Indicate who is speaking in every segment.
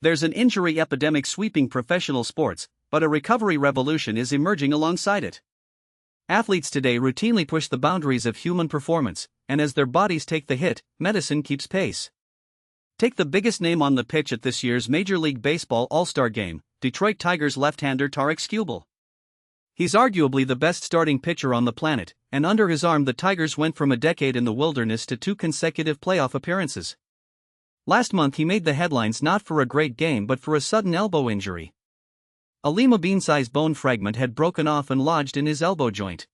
Speaker 1: There's an injury epidemic sweeping professional sports, but a recovery revolution is emerging alongside it. Athletes today routinely push the boundaries of human performance, and as their bodies take the hit, medicine keeps pace. Take the biggest name on the pitch at this year's Major League Baseball All-Star Game, Detroit Tigers left-hander Tarik Skubal. He's arguably the best starting pitcher on the planet, and under his arm the Tigers went from a decade in the wilderness to 2 consecutive playoff appearances. Last month he made the headlines not for a great game but for a sudden elbow injury. A lima bean-sized bone fragment had broken off and lodged in his elbow joint.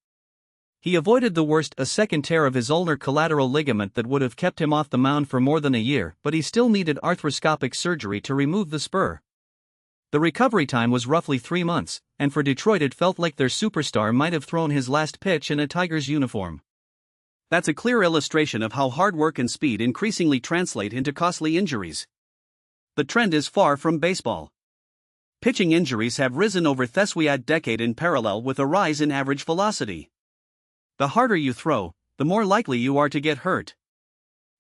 Speaker 1: He avoided the worst, a second tear of his ulnar collateral ligament that would have kept him off the mound for more than a year, but he still needed arthroscopic surgery to remove the spur. The recovery time was roughly 3 months, and for Detroit it felt like their superstar might have thrown his last pitch in a Tigers uniform. That's a clear illustration of how hard work and speed increasingly translate into costly injuries. The trend is far from baseball. Pitching injuries have risen over the decade in parallel with a rise in average velocity. The harder you throw, the more likely you are to get hurt.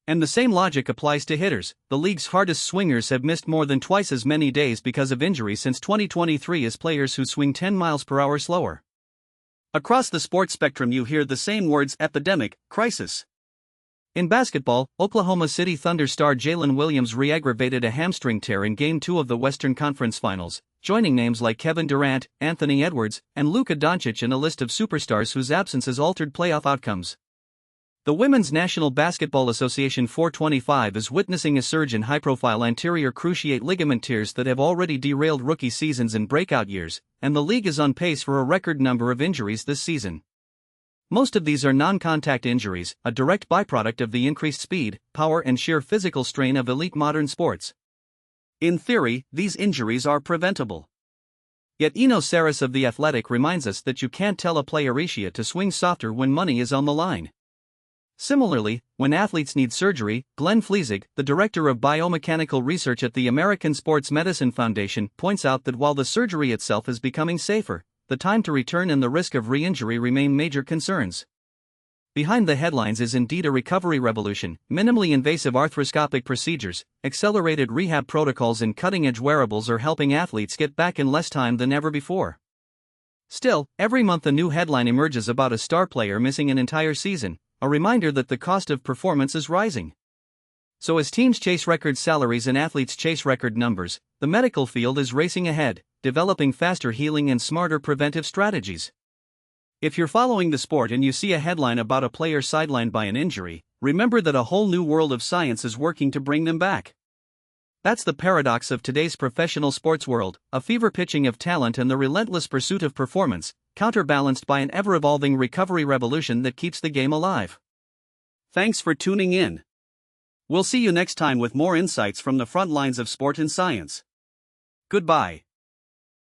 Speaker 1: And the same logic applies to hitters. The league's hardest swingers have missed more than twice as many days because of injury since 2023 as players who swing 10 miles per hour slower. Across the sports spectrum you hear the same words: epidemic, crisis. In basketball, Oklahoma City Thunder star Jalen Williams re-aggravated a hamstring tear in Game 2 of the Western Conference Finals, joining names like Kevin Durant, Anthony Edwards, and Luka Doncic in a list of superstars whose absences altered playoff outcomes. The Women's National Basketball Association 425 is witnessing a surge in high-profile anterior cruciate ligament tears that have already derailed rookie seasons in breakout years, and the league is on pace for a record number of injuries this season. Most of these are non-contact injuries, a direct byproduct of the increased speed, power and sheer physical strain of elite modern sports. In theory, these injuries are preventable. Yet Eno Saris of The Athletic reminds us that you can't tell a player to swing softer when money is on the line. Similarly, when athletes need surgery, Glenn Fleesig, the director of biomechanical research at the American Sports Medicine Foundation, points out that while the surgery itself is becoming safer, the time to return and the risk of re-injury remain major concerns. Behind the headlines is indeed a recovery revolution: minimally invasive arthroscopic procedures, accelerated rehab protocols and cutting-edge wearables are helping athletes get back in less time than ever before. Still, every month a new headline emerges about a star player missing an entire season, a reminder that the cost of performance is rising. So as teams chase record salaries and athletes chase record numbers, the medical field is racing ahead, developing faster healing and smarter preventive strategies. If you're following the sport and you see a headline about a player sidelined by an injury, remember that a whole new world of science is working to bring them back. That's the paradox of today's professional sports world: a fever pitching of talent and the relentless pursuit of performance, counterbalanced by an ever-evolving recovery revolution that keeps the game alive. Thanks for tuning in. We'll see you next time with more insights from the front lines of sport and science. Goodbye.